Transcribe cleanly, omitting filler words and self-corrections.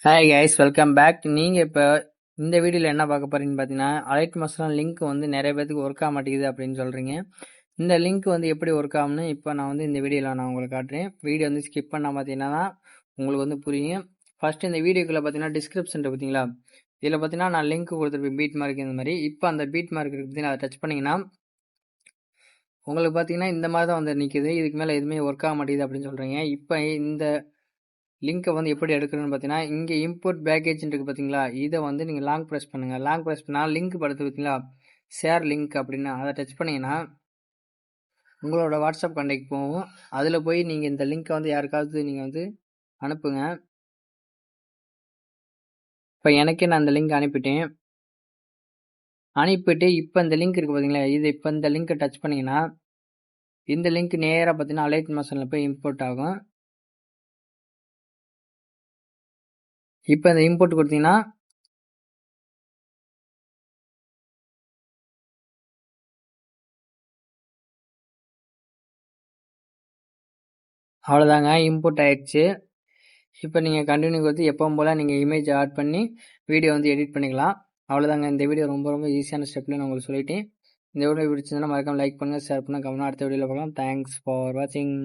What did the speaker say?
Hi guys, welcome back. நீங்கள் இப்போ இந்த வீடியோவில் என்ன பார்க்க போறீங்கன்னு பார்த்தீங்கன்னா, அலைட் மஸ்லாம் லிங்க் வந்து நிறைய பேருக்கு ஒர்க் ஆக மாட்டேங்குது அப்படின்னு சொல்கிறீங்க. இந்த லிங்க் வந்து எப்படி ஒர்க் ஆகும்னு இப்போ நான் வந்து இந்த வீடியோவில் நான் உங்களுக்கு காட்டுறேன். வீடியோ வந்து ஸ்கிப் பண்ணால் பார்த்தீங்கன்னா உங்களுக்கு வந்து புரியும். ஃபர்ஸ்ட் இந்த வீடியோக்குள்ளே பார்த்தீங்கன்னா டிஸ்கிரிப்ஷன் பார்த்தீங்களா, இதில் பார்த்தீங்கன்னா நான் லிங்க் கொடுத்துருப்பேன் பீட் மார்க் இந்த மாதிரி. இப்போ அந்த பீட் மார்க் பார்த்தீங்கன்னா அதை டச் பண்ணிங்கன்னா உங்களுக்கு பார்த்தீங்கன்னா இந்த மாதிரி தான் வந்து நிற்குது. இதுக்கு மேலே எதுவுமே ஒர்க் ஆக மாட்டேங்குது அப்படின்னு சொல்கிறீங்க. இப்போ இந்த லிங்கை வந்து எப்படி எடுக்கணும்னு பார்த்தீங்கன்னா, இங்கே இம்போர்ட் பேக்கேஜ் இருக்குது பார்த்தீங்களா, இதை வந்து நீங்கள் லாங் ப்ரெஸ் பண்ணுங்கள். லாங் ப்ரெஸ் பண்ணால் லிங்க் படுத்து பார்த்தீங்களா, ஷேர் லிங்க் அப்படின்னு அதை டச் பண்ணிங்கன்னா உங்களோட வாட்ஸ்அப் கான்டாக்ட் போகும். அதில் போய் நீங்கள் இந்த லிங்க்கை வந்து யாருக்காவது நீங்கள் வந்து அனுப்புங்க. இப்போ எனக்கே நான் இந்த லிங்க் அனுப்பிட்டேன். அனுப்பிட்டு இப்போ இந்த லிங்க் இருக்குது பார்த்தீங்களா, இது இப்போ இந்த லிங்க்கை டச் பண்ணிங்கன்னா இந்த லிங்க் நேராக பார்த்தீங்கன்னா அலைட் மோஷனில் போய் இம்போர்ட் ஆகும். இப்போ இந்த இம்போர்ட் கொடுத்தீங்கன்னா அவ்வளோதாங்க, இம்போர்ட் ஆயிடுச்சு. இப்போ நீங்கள் கண்டினியூ கொடுத்து எப்பவும் போல் நீங்கள் இமேஜ் ஆட் பண்ணி வீடியோ வந்து எடிட் பண்ணிக்கலாம். அவ்வளோதாங்க, இந்த வீடியோ ரொம்ப ஈஸியான ஸ்டெப்பில் நான் உங்களுக்கு சொல்லிட்டேன். இந்த வீடியோ பிடிச்சிருந்தா மறக்காம லைக் பண்ணுங்கள், ஷேர் பண்ணுங்கள், கமெண்ட். அடுத்த வீடியோவில் பார்க்கலாம். தேங்க்ஸ் ஃபார் வாட்சிங்.